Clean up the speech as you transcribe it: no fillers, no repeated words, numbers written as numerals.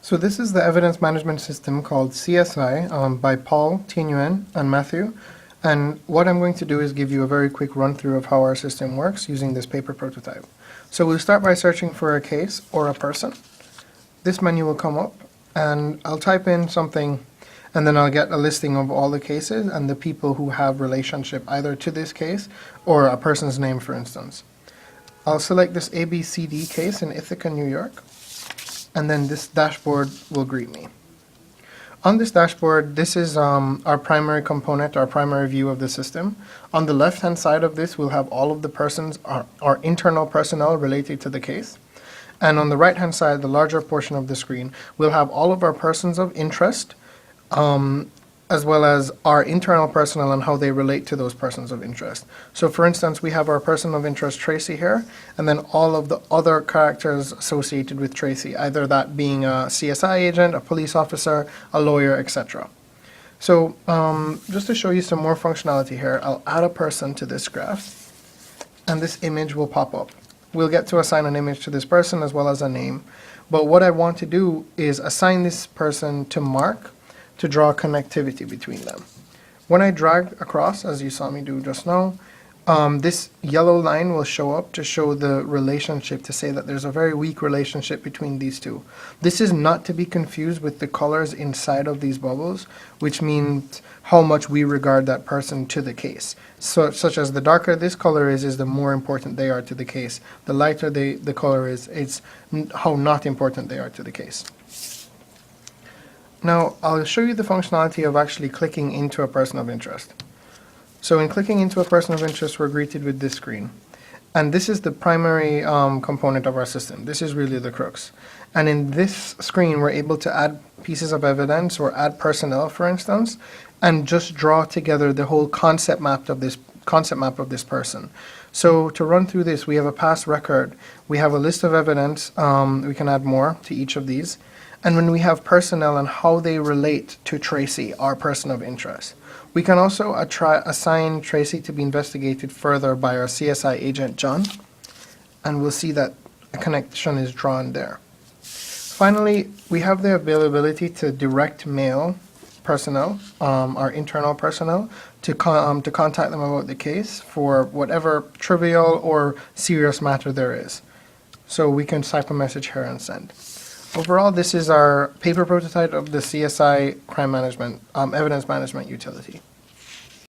So this is the evidence management system called CSI by Paul, Tian and Matthew. And what I'm going to do is give you a very quick run through of how our system works using this paper prototype. So we'll start by searching for a case or a person. This menu will come up and I'll type in something and then I'll get a listing of all the cases and the people who have relationship either to this case or a person's name, for instance. I'll select this ABCD case in Ithaca, New York. And then this dashboard will greet me. On this dashboard, this is our primary component, our primary view of the system. On the left-hand side of this, we'll have all of the persons, our internal personnel related to the case. And on the right-hand side, the larger portion of the screen, we'll have all of our persons of interest, as well as our internal personnel and how they relate to those persons of interest. So for instance, we have our person of interest, Tracy, here, and then all of the other characters associated with Tracy, either that being a CSI agent, a police officer, a lawyer, etc. So just to show you some more functionality here, I'll add a person to this graph, and this image will pop up. We'll get to assign an image to this person as well as a name. But what I want to do is assign this person to Mark, to draw a connectivity between them. When I drag across, as you saw me do just now, this yellow line will show up to show the relationship, to say that there's a very weak relationship between these two. This is not to be confused with the colors inside of these bubbles, which means how much we regard that person to the case. So, such as the darker this color is the more important they are to the case. The lighter the color is, it's how not important they are to the case. Now, I'll show you the functionality of actually clicking into a person of interest. So in clicking into a person of interest, we're greeted with this screen. And this is the primary component of our system. This is really the crux. And in this screen, we're able to add pieces of evidence or add personnel, for instance, and just draw together the whole concept map of this person. So to run through this, we have a past record. We have a list of evidence. We can add more to each of these. And when we have personnel and how they relate to Tracy, our person of interest. We can also assign Tracy to be investigated further by our CSI agent, John, and we'll see that a connection is drawn there. Finally, we have the availability to direct mail personnel, our internal personnel, to contact them about the case for whatever trivial or serious matter there is. So we can type a message here and send. Overall, this is our paper prototype of the CSI crime management, evidence management utility.